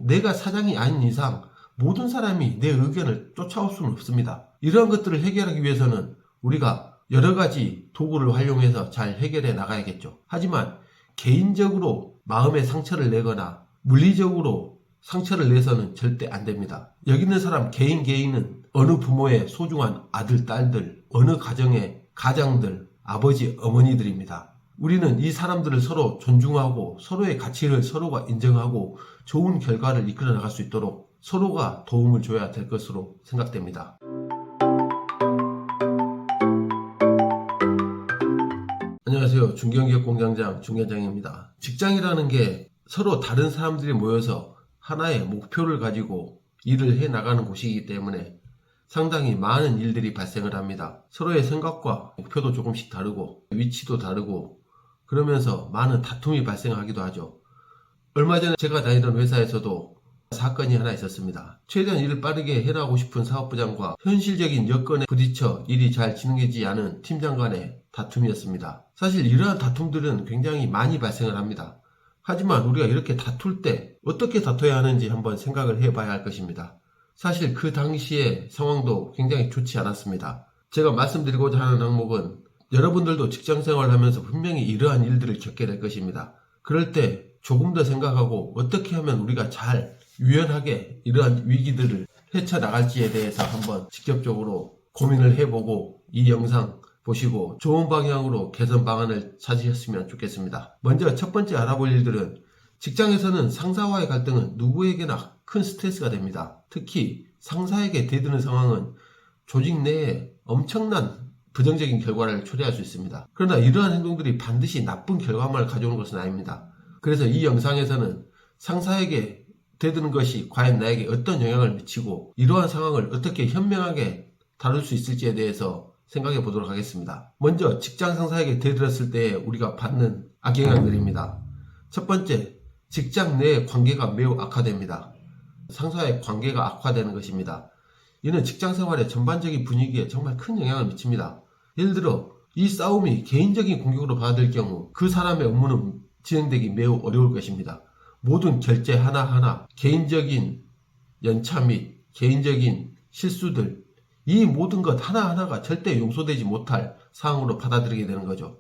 내가 사장이 아닌 이상 모든 사람이 내 의견을 쫓아올 수는 없습니다. 이러한 것들을 해결하기 위해서는 우리가 여러 가지 도구를 활용해서 잘 해결해 나가야겠죠. 하지만 개인적으로 마음의 상처를 내거나 물리적으로 상처를 내서는 절대 안 됩니다. 여기 있는 사람 개인은 어느 부모의 소중한 아들, 딸들, 어느 가정의 가장들, 아버지, 어머니들입니다. 우리는 이 사람들을 서로 존중하고 서로의 가치를 서로가 인정하고 좋은 결과를 이끌어 나갈 수 있도록 서로가 도움을 줘야 될 것으로 생각됩니다. 안녕하세요. 중견기업공장장 중견장입니다. 직장이라는 게 서로 다른 사람들이 모여서 하나의 목표를 가지고 일을 해 나가는 곳이기 때문에 상당히 많은 일들이 발생을 합니다. 서로의 생각과 목표도 조금씩 다르고 위치도 다르고 그러면서 많은 다툼이 발생하기도 하죠. 얼마 전에 제가 다니던 회사에서도 사건이 하나 있었습니다. 최대한 일을 빠르게 해나가고 싶은 사업부장과 현실적인 여건에 부딪혀 일이 잘 진행되지 않은 팀장 간의 다툼이었습니다. 사실 이러한 다툼들은 굉장히 많이 발생을 합니다. 하지만 우리가 이렇게 다툴 때 어떻게 다퉈야 하는지 한번 생각을 해봐야 할 것입니다. 사실 그 당시의 상황도 굉장히 좋지 않았습니다. 제가 말씀드리고자 하는 항목은 여러분들도 직장생활을 하면서 분명히 이러한 일들을 겪게 될 것입니다. 그럴 때 조금 더 생각하고 어떻게 하면 우리가 잘 유연하게 이러한 위기들을 헤쳐나갈지에 대해서 한번 직접적으로 고민을 해보고 이 영상 보시고 좋은 방향으로 개선 방안을 찾으셨으면 좋겠습니다. 먼저 첫 번째 알아볼 일들은 직장에서는 상사와의 갈등은 누구에게나 큰 스트레스가 됩니다. 특히 상사에게 대드는 상황은 조직 내에 엄청난 부정적인 결과를 초래할 수 있습니다. 그러나 이러한 행동들이 반드시 나쁜 결과만을 가져오는 것은 아닙니다. 그래서 이 영상에서는 상사에게 대드는 것이 과연 나에게 어떤 영향을 미치고 이러한 상황을 어떻게 현명하게 다룰 수 있을지에 대해서 생각해 보도록 하겠습니다. 먼저 직장 상사에게 대들었을 때 우리가 받는 악영향들입니다. 첫 번째, 직장 내 관계가 매우 악화됩니다. 상사와의 관계가 악화되는 것입니다. 이는 직장 생활의 전반적인 분위기에 정말 큰 영향을 미칩니다. 예를 들어 이 싸움이 개인적인 공격으로 받아들일 경우 그 사람의 업무는 진행되기 매우 어려울 것입니다. 모든 결제 하나하나, 개인적인 연차 및 개인적인 실수들, 이 모든 것 하나하나가 절대 용서되지 못할 상황으로 받아들이게 되는 거죠.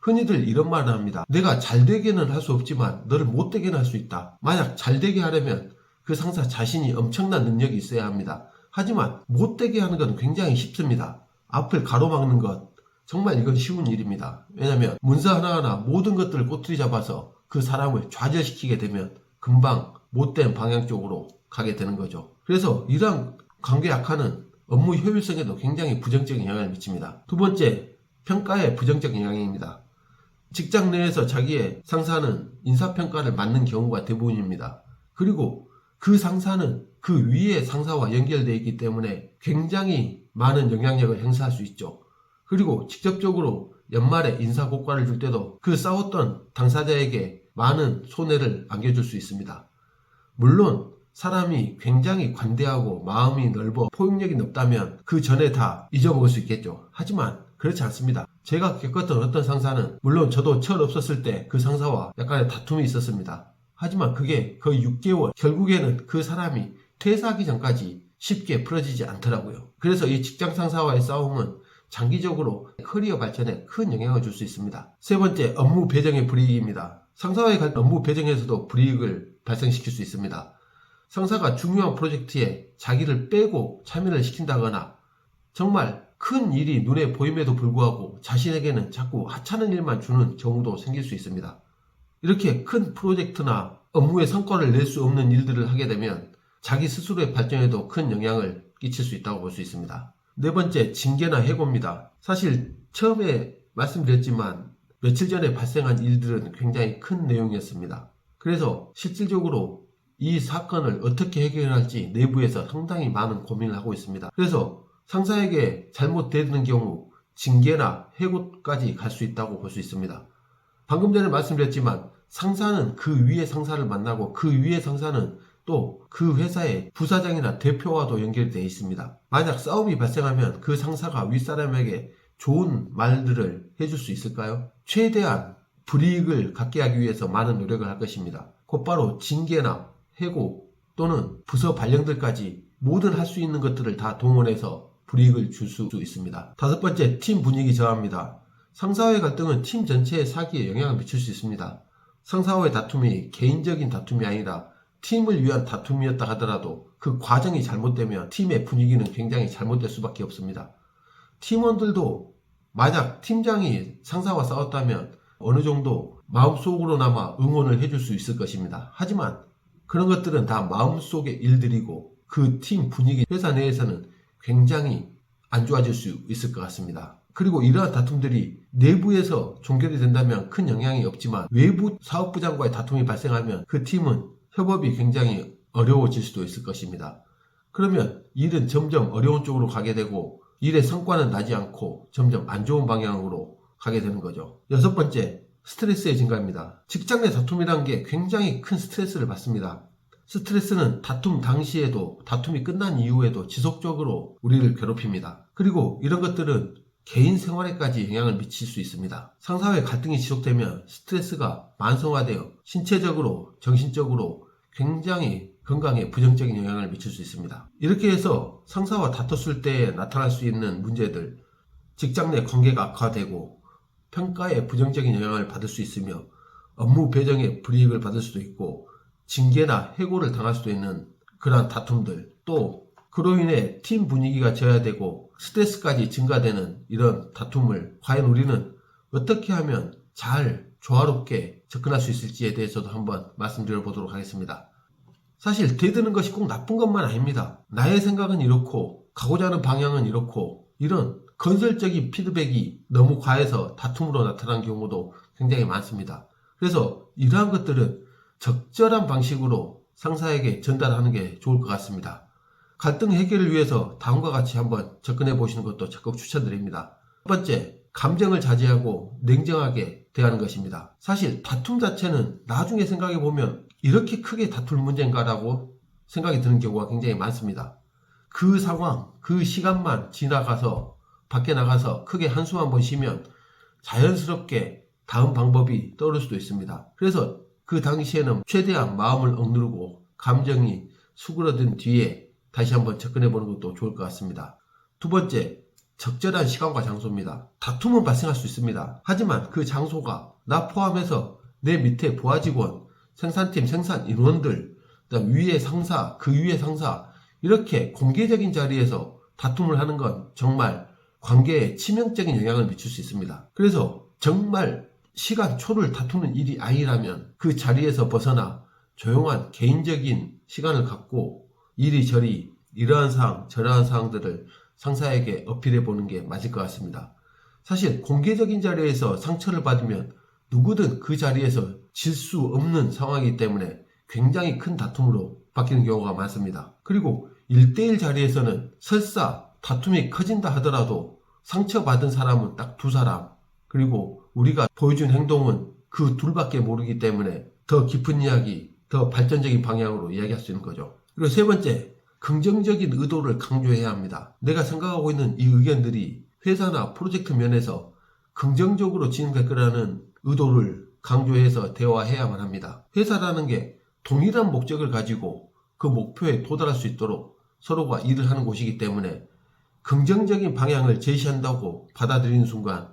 흔히들 이런 말을 합니다. 내가 잘되게는 할 수 없지만 너를 못되게는 할 수 있다. 만약 잘되게 하려면 그 상사 자신이 엄청난 능력이 있어야 합니다. 하지만 못되게 하는 건 굉장히 쉽습니다. 앞을 가로막는 것, 정말 이건 쉬운 일입니다. 왜냐하면 문서 하나하나 모든 것들을 꼬투리 잡아서 그 사람을 좌절시키게 되면 금방 못된 방향 쪽으로 가게 되는 거죠. 그래서 이러한 관계 악화는 업무 효율성에도 굉장히 부정적인 영향을 미칩니다. 두 번째, 평가의 부정적 영향입니다. 직장 내에서 자기의 상사는 인사평가를 맡는 경우가 대부분입니다. 그리고 그 상사는 그 위의 상사와 연결되어 있기 때문에 굉장히 많은 영향력을 행사할 수 있죠. 그리고 직접적으로 연말에 인사고과를 줄 때도 그 싸웠던 당사자에게 많은 손해를 안겨줄 수 있습니다. 물론 사람이 굉장히 관대하고 마음이 넓어 포용력이 높다면 그 전에 다 잊어먹을 수 있겠죠. 하지만 그렇지 않습니다. 제가 겪었던 어떤 상사는 물론 저도 철 없었을 때 그 상사와 약간의 다툼이 있었습니다. 하지만 그게 거의 6개월, 결국에는 그 사람이 퇴사하기 전까지 쉽게 풀어지지 않더라고요. 그래서 이 직장 상사와의 싸움은 장기적으로 커리어 발전에 큰 영향을 줄 수 있습니다. 세 번째, 업무 배정의 불이익입니다. 상사와의 업무 배정에서도 불이익을 발생시킬 수 있습니다. 상사가 중요한 프로젝트에 자기를 빼고 참여를 시킨다거나 정말 큰 일이 눈에 보임에도 불구하고 자신에게는 자꾸 하찮은 일만 주는 경우도 생길 수 있습니다. 이렇게 큰 프로젝트나 업무의 성과를 낼 수 없는 일들을 하게 되면 자기 스스로의 발전에도 큰 영향을 끼칠 수 있다고 볼 수 있습니다. 네 번째, 징계나 해고입니다. 사실 처음에 말씀드렸지만 며칠 전에 발생한 일들은 굉장히 큰 내용이었습니다. 그래서 실질적으로 이 사건을 어떻게 해결할지 내부에서 상당히 많은 고민을 하고 있습니다. 그래서 상사에게 잘못 대드는 경우 징계나 해고까지 갈 수 있다고 볼 수 있습니다. 방금 전에 말씀드렸지만 상사는 그 위의 상사를 만나고 그 위의 상사는 또 그 회사의 부사장이나 대표와도 연결되어 있습니다. 만약 싸움이 발생하면 그 상사가 윗사람에게 좋은 말들을 해줄 수 있을까요? 최대한 불이익을 갖게 하기 위해서 많은 노력을 할 것입니다. 곧바로 징계나 해고, 또는 부서 발령들까지 모든 할 수 있는 것들을 다 동원해서 불이익을 줄 수 있습니다. 다섯 번째, 팀 분위기 저하입니다. 상사와의 갈등은 팀 전체의 사기에 영향을 미칠 수 있습니다. 상사와의 다툼이 개인적인 다툼이 아니라 팀을 위한 다툼이었다 하더라도 그 과정이 잘못되면 팀의 분위기는 굉장히 잘못될 수밖에 없습니다. 팀원들도 만약 팀장이 상사와 싸웠다면 어느 정도 마음속으로나마 응원을 해줄 수 있을 것입니다. 하지만 그런 것들은 다 마음속의 일들이고 그 팀 분위기, 회사 내에서는 굉장히 안 좋아질 수 있을 것 같습니다. 그리고 이러한 다툼들이 내부에서 종결이 된다면 큰 영향이 없지만 외부 사업부장과의 다툼이 발생하면 그 팀은 협업이 굉장히 어려워질 수도 있을 것입니다. 그러면 일은 점점 어려운 쪽으로 가게 되고 일의 성과는 나지 않고 점점 안 좋은 방향으로 가게 되는 거죠. 여섯 번째, 스트레스의 증가입니다. 직장 내 다툼이라는 게 굉장히 큰 스트레스를 받습니다. 스트레스는 다툼 당시에도 다툼이 끝난 이후에도 지속적으로 우리를 괴롭힙니다. 그리고 이런 것들은 개인 생활에까지 영향을 미칠 수 있습니다. 상사와의 갈등이 지속되면 스트레스가 만성화되어 신체적으로, 정신적으로 굉장히 건강에 부정적인 영향을 미칠 수 있습니다. 이렇게 해서 상사와 다퉜을 때 나타날 수 있는 문제들, 직장 내 관계가 악화되고 평가에 부정적인 영향을 받을 수 있으며 업무 배정에 불이익을 받을 수도 있고 징계나 해고를 당할 수도 있는 그러한 다툼들, 또 그로 인해 팀 분위기가 저하되고 스트레스까지 증가되는 이런 다툼을 과연 우리는 어떻게 하면 잘 조화롭게 접근할 수 있을지에 대해서도 한번 말씀드려 보도록 하겠습니다. 사실 대드는 것이 꼭 나쁜 것만 아닙니다. 나의 생각은 이렇고 가고자 하는 방향은 이렇고 이런 건설적인 피드백이 너무 과해서 다툼으로 나타나는 경우도 굉장히 많습니다. 그래서 이러한 것들은 적절한 방식으로 상사에게 전달하는 게 좋을 것 같습니다. 갈등 해결을 위해서 다음과 같이 한번 접근해 보시는 것도 적극 추천드립니다. 첫 번째, 감정을 자제하고 냉정하게 대하는 것입니다. 사실 다툼 자체는 나중에 생각해 보면 이렇게 크게 다툴 문제인가라고 생각이 드는 경우가 굉장히 많습니다. 그 상황, 그 시간만 지나가서 밖에 나가서 크게 한숨 한번 쉬면 자연스럽게 다음 방법이 떠오를 수도 있습니다. 그래서 그 당시에는 최대한 마음을 억누르고 감정이 수그러든 뒤에 다시 한번 접근해 보는 것도 좋을 것 같습니다. 두 번째, 적절한 시간과 장소입니다. 다툼은 발생할 수 있습니다. 하지만 그 장소가 나 포함해서 내 밑에 부하 직원, 생산팀, 생산 인원들, 그다음 위의 상사, 그 위의 상사 이렇게 공개적인 자리에서 다툼을 하는 건 정말 관계에 치명적인 영향을 미칠 수 있습니다. 그래서 정말 시간 초를 다투는 일이 아니라면 그 자리에서 벗어나 조용한 개인적인 시간을 갖고 이리저리 이러한 사항 저러한 사항들을 상사에게 어필해 보는 게 맞을 것 같습니다. 사실 공개적인 자리에서 상처를 받으면 누구든 그 자리에서 질 수 없는 상황이기 때문에 굉장히 큰 다툼으로 바뀌는 경우가 많습니다. 그리고 1대1 자리에서는 설사 다툼이 커진다 하더라도 상처받은 사람은 딱 두 사람, 그리고 우리가 보여준 행동은 그 둘밖에 모르기 때문에 더 깊은 이야기, 더 발전적인 방향으로 이야기할 수 있는 거죠. 그리고 세 번째, 긍정적인 의도를 강조해야 합니다. 내가 생각하고 있는 이 의견들이 회사나 프로젝트 면에서 긍정적으로 진행될 거라는 의도를 강조해서 대화해야만 합니다. 회사라는 게 동일한 목적을 가지고 그 목표에 도달할 수 있도록 서로가 일을 하는 곳이기 때문에 긍정적인 방향을 제시한다고 받아들이는 순간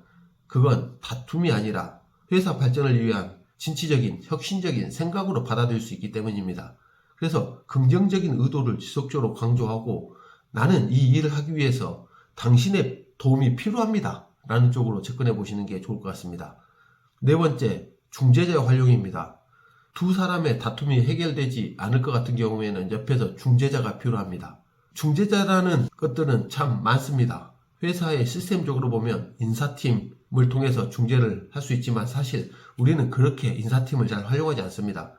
그건 다툼이 아니라 회사 발전을 위한 진취적인 혁신적인 생각으로 받아들일 수 있기 때문입니다. 그래서 긍정적인 의도를 지속적으로 강조하고 나는 이 일을 하기 위해서 당신의 도움이 필요합니다 라는 쪽으로 접근해 보시는 게 좋을 것 같습니다. 네 번째, 중재자의 활용입니다. 두 사람의 다툼이 해결되지 않을 것 같은 경우에는 옆에서 중재자가 필요합니다. 중재자라는 것들은 참 많습니다. 회사의 시스템적으로 보면 인사팀을 통해서 중재를 할 수 있지만 사실 우리는 그렇게 인사팀을 잘 활용하지 않습니다.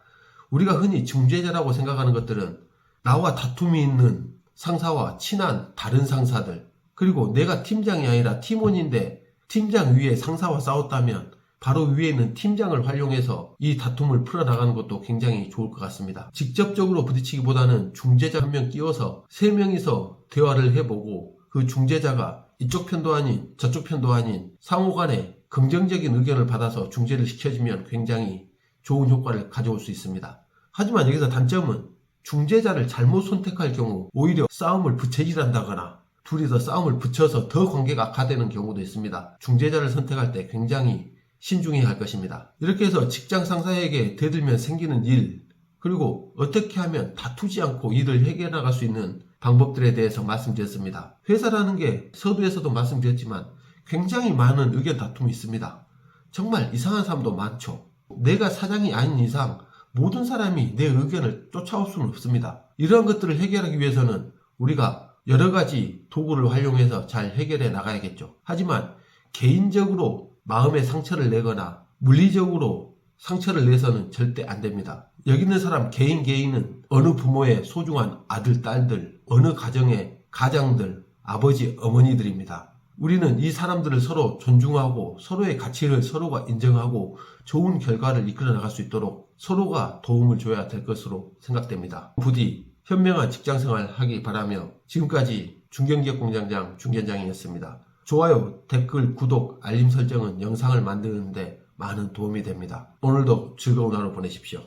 우리가 흔히 중재자라고 생각하는 것들은 나와 다툼이 있는 상사와 친한 다른 상사들, 그리고 내가 팀장이 아니라 팀원인데 팀장 위에 상사와 싸웠다면 바로 위에 있는 팀장을 활용해서 이 다툼을 풀어나가는 것도 굉장히 좋을 것 같습니다. 직접적으로 부딪히기보다는 중재자 한 명 끼워서 세 명이서 대화를 해보고 그 중재자가 이쪽 편도 아닌 저쪽 편도 아닌 상호간에 긍정적인 의견을 받아서 중재를 시켜주면 굉장히 좋은 효과를 가져올 수 있습니다. 하지만 여기서 단점은 중재자를 잘못 선택할 경우 오히려 싸움을 부채질한다거나 둘이 더 싸움을 붙여서 더 관계가 악화되는 경우도 있습니다. 중재자를 선택할 때 굉장히 신중해야 할 것입니다. 이렇게 해서 직장 상사에게 대들면 생기는 일, 그리고 어떻게 하면 다투지 않고 일을 해결해 나갈 수 있는 방법들에 대해서 말씀드렸습니다. 회사라는 게 서두에서도 말씀드렸지만 굉장히 많은 의견 다툼이 있습니다. 정말 이상한 사람도 많죠. 내가 사장이 아닌 이상 모든 사람이 내 의견을 쫓아올 수는 없습니다. 이러한 것들을 해결하기 위해서는 우리가 여러 가지 도구를 활용해서 잘 해결해 나가야겠죠. 하지만 개인적으로 마음의 상처를 내거나 물리적으로 상처를 내서는 절대 안 됩니다. 여기 있는 사람 개인은 어느 부모의 소중한 아들, 딸들, 어느 가정의 가장들, 아버지, 어머니들입니다. 우리는 이 사람들을 서로 존중하고 서로의 가치를 서로가 인정하고 좋은 결과를 이끌어 나갈 수 있도록 서로가 도움을 줘야 될 것으로 생각됩니다. 부디 현명한 직장생활 하기 바라며 지금까지 중견기업공장장 중견장이었습니다. 좋아요, 댓글, 구독, 알림 설정은 영상을 만드는데 많은 도움이 됩니다. 오늘도 즐거운 하루 보내십시오.